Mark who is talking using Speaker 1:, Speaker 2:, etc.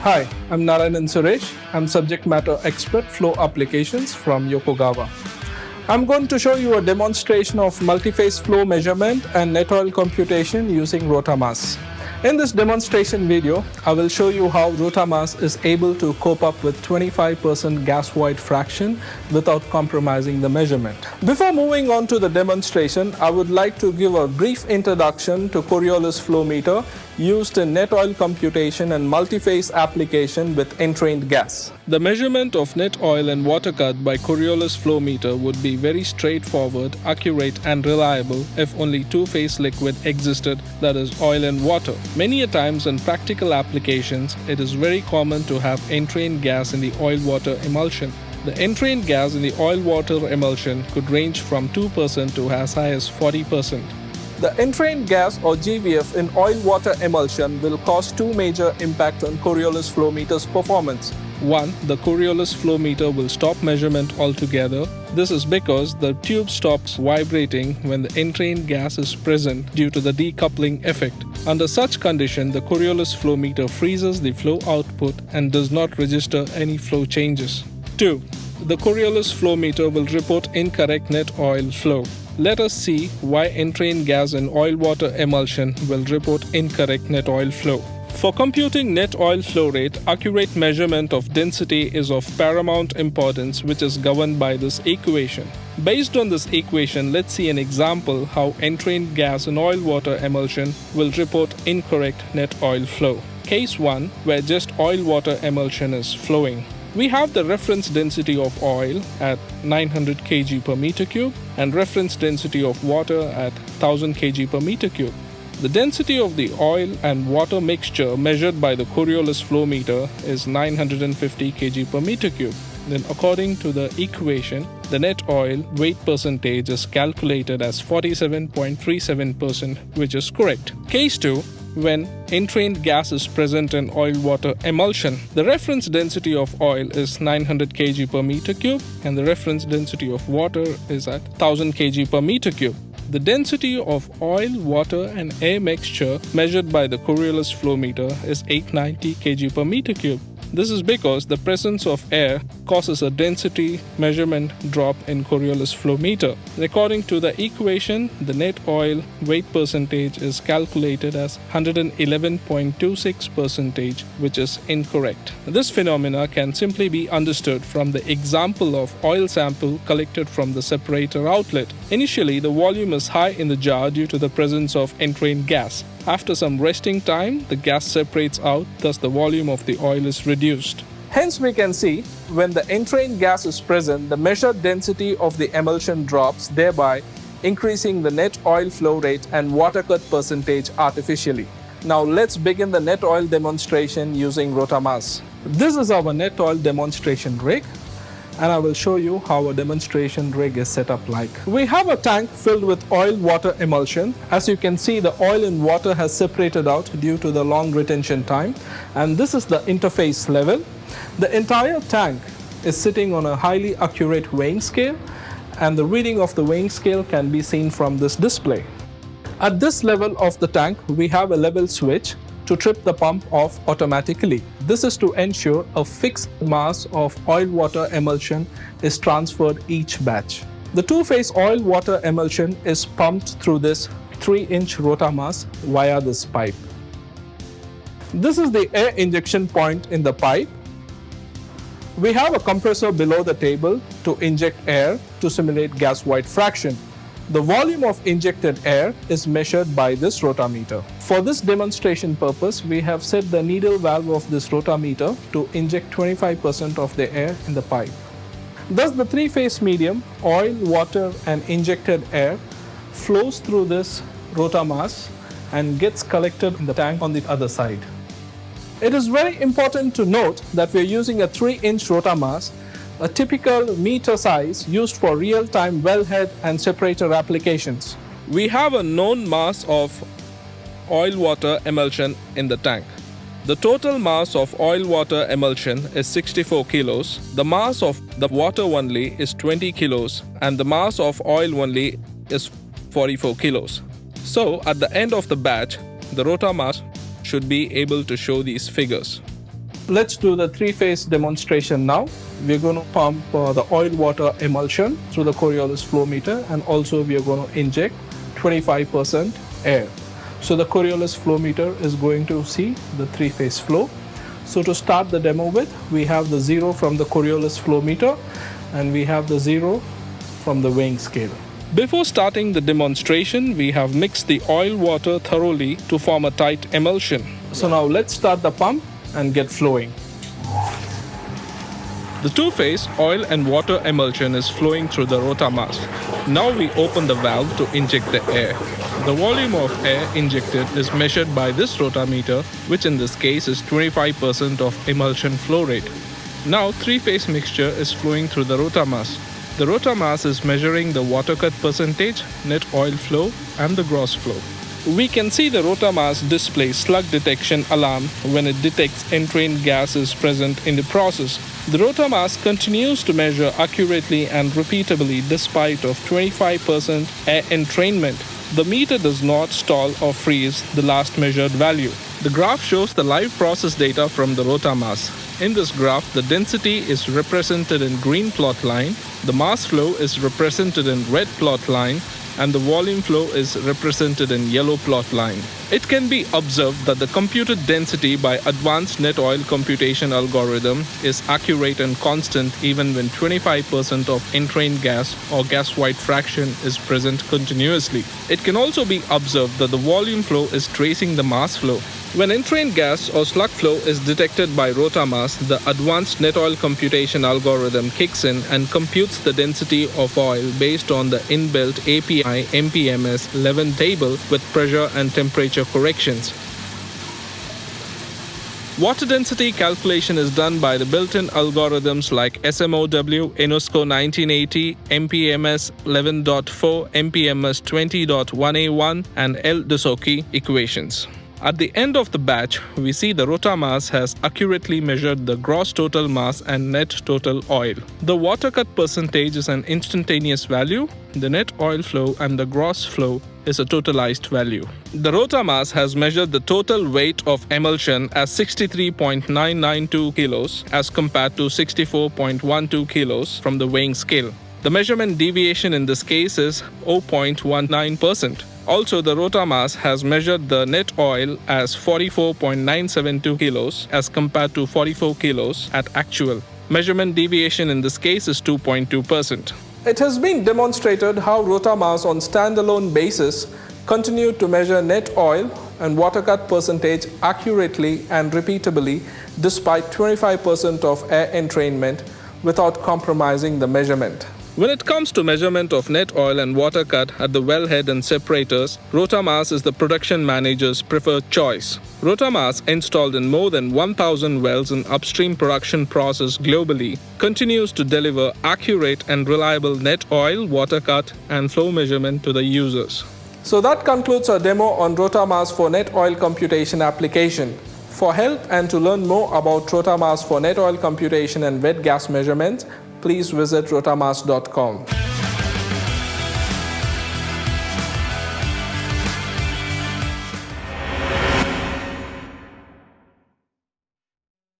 Speaker 1: Hi, I'm Narayanan Suresh. I'm subject matter expert flow applications from Yokogawa. I'm going to show you a demonstration of multi-phase flow measurement and net oil computation using Rotamass. In this demonstration video, I will show you how Rotamass is able to cope up with 25% gas void fraction without compromising the measurement. Before moving on to the demonstration, I would like to give a brief introduction to Coriolis flow meter used in net oil computation and multi-phase application with entrained gas. The measurement of net oil and water cut by Coriolis flow meter would be very straightforward, accurate and reliable if only two-phase liquid existed, that is oil and water. Many a times in practical applications, it is very common to have entrained gas in the oil-water emulsion. The entrained gas in the oil-water emulsion could range from 2% to as high as 40%. The entrained gas or GVF in oil-water emulsion will cause two major impacts on Coriolis flow meter's performance. One, the Coriolis flow meter will stop measurement altogether. This is because the tube stops vibrating when the entrained gas is present due to the decoupling effect. Under such condition, the Coriolis flow meter freezes the flow output and does not register any flow changes. 2. The Coriolis flow meter will report incorrect net oil flow. Let us see why entrained gas in oil-water emulsion will report incorrect net oil flow. For computing net oil flow rate, accurate measurement of density is of paramount importance, which is governed by this equation. Based on this equation, let's see an example how entrained gas in oil-water emulsion will report incorrect net oil flow. Case 1, where just oil-water emulsion is flowing. We have the reference density of oil at 900 kg per meter cube and reference density of water at 1000 kg per meter cube. The density of the oil and water mixture measured by the Coriolis flow meter is 950 kg per meter cube. Then according to the equation, the net oil weight percentage is calculated as 47.37%, which is correct. Case 2. When entrained gas is present in oil-water emulsion, the reference density of oil is 900 kg per meter cube and the reference density of water is at 1000 kg per meter cube. The density of oil, water and air mixture measured by the Coriolis flow meter is 890 kg per meter cube. This is because the presence of air causes a density measurement drop in Coriolis flow meter. According to the equation, the net oil weight percentage is calculated as 111.26%, which is incorrect. This phenomena can simply be understood from the example of oil sample collected from the separator outlet. Initially, the volume is high in the jar due to the presence of entrained gas. After some resting time, the gas separates out, thus the volume of the oil is reduced. Hence we can see, when the entrained gas is present, the measured density of the emulsion drops, thereby increasing the net oil flow rate and water cut percentage artificially. Now let's begin the net oil demonstration using Rotamass. This is our net oil demonstration rig, and I will show you how a demonstration rig is set up like. We have a tank filled with oil-water emulsion. As you can see, the oil and water has separated out due to the long retention time, and this is the interface level. The entire tank is sitting on a highly accurate weighing scale, and the reading of the weighing scale can be seen from this display. At this level of the tank, we have a level switch to trip the pump off automatically. This is to ensure a fixed mass of oil-water emulsion is transferred each batch. The two-phase oil-water emulsion is pumped through this 3-inch Rotamass via this pipe. This is the air injection point in the pipe. We have a compressor below the table to inject air to simulate gas void fraction. The volume of injected air is measured by this rotameter. For this demonstration purpose, we have set the needle valve of this rotameter to inject 25% of the air in the pipe. Thus, the three-phase medium, oil, water and injected air, flows through this Rotamass and gets collected in the tank on the other side. It is very important to note that we are using a 3-inch Rotamass, a typical meter size used for real-time wellhead and separator applications. We have a known mass of oil-water emulsion in the tank. The total mass of oil-water emulsion is 64 kilos. The mass of the water only is 20 kilos and the mass of oil only is 44 kilos. So at the end of the batch, the Rotamass should be able to show these figures. Let's do the three-phase demonstration now. We're going to pump the oil-water emulsion through the Coriolis flow meter, and also we are going to inject 25% air. So the Coriolis flow meter is going to see the three-phase flow. So to start the demo with, we have the 0 from the Coriolis flow meter and we have the 0 from the weighing scale. Before starting the demonstration, we have mixed the oil-water thoroughly to form a tight emulsion. So now let's start the pump and get flowing. The two-phase oil and water emulsion is flowing through the Rotamass. Now we open the valve to inject the air. The volume of air injected is measured by this rotameter, which in this case is 25% of emulsion flow rate. Now three-phase mixture is flowing through the Rotamass. The Rotamass is measuring the water cut percentage, net oil flow and the gross flow. We can see the Rotamass display slug detection alarm when it detects entrained gas is present in the process. The Rotamass continues to measure accurately and repeatably despite of 25% air entrainment. The meter does not stall or freeze the last measured value. The graph shows the live process data from the Rotamass. In this graph, the density is represented in green plot line, the mass flow is represented in red plot line, and the volume flow is represented in yellow plot line. It can be observed that the computed density by advanced net oil computation algorithm is accurate and constant even when 25% of entrained gas or gas white fraction is present continuously. It can also be observed that the volume flow is tracing the mass flow. When entrained gas or slug flow is detected by Rotamass, the advanced net oil computation algorithm kicks in and computes the density of oil based on the inbuilt API MPMS 11 table with pressure and temperature corrections. Water density calculation is done by the built-in algorithms like SMOW, UNESCO 1980, MPMS 11.4, MPMS 20.1A1 and L. Dusocki equations. At the end of the batch, we see the Rotamass has accurately measured the gross total mass and net total oil. The water cut percentage is an instantaneous value, the net oil flow and the gross flow is a totalized value. The Rotamass has measured the total weight of emulsion as 63.992 kilos as compared to 64.12 kilos from the weighing scale. The measurement deviation in this case is 0.19%. Also, the Rotamass has measured the net oil as 44.972 kilos as compared to 44 kilos at actual. Measurement deviation in this case is 2.2%. It has been demonstrated how Rotamass on standalone basis continued to measure net oil and water cut percentage accurately and repeatably despite 25% of air entrainment without compromising the measurement. When it comes to measurement of net oil and water cut at the wellhead and separators, Rotamass is the production manager's preferred choice. Rotamass, installed in more than 1,000 wells in upstream production process globally, continues to deliver accurate and reliable net oil, water cut, and flow measurement to the users. So that concludes our demo on Rotamass for net oil computation application. For help and to learn more about Rotamass for net oil computation and wet gas measurements, please visit rotamass.com.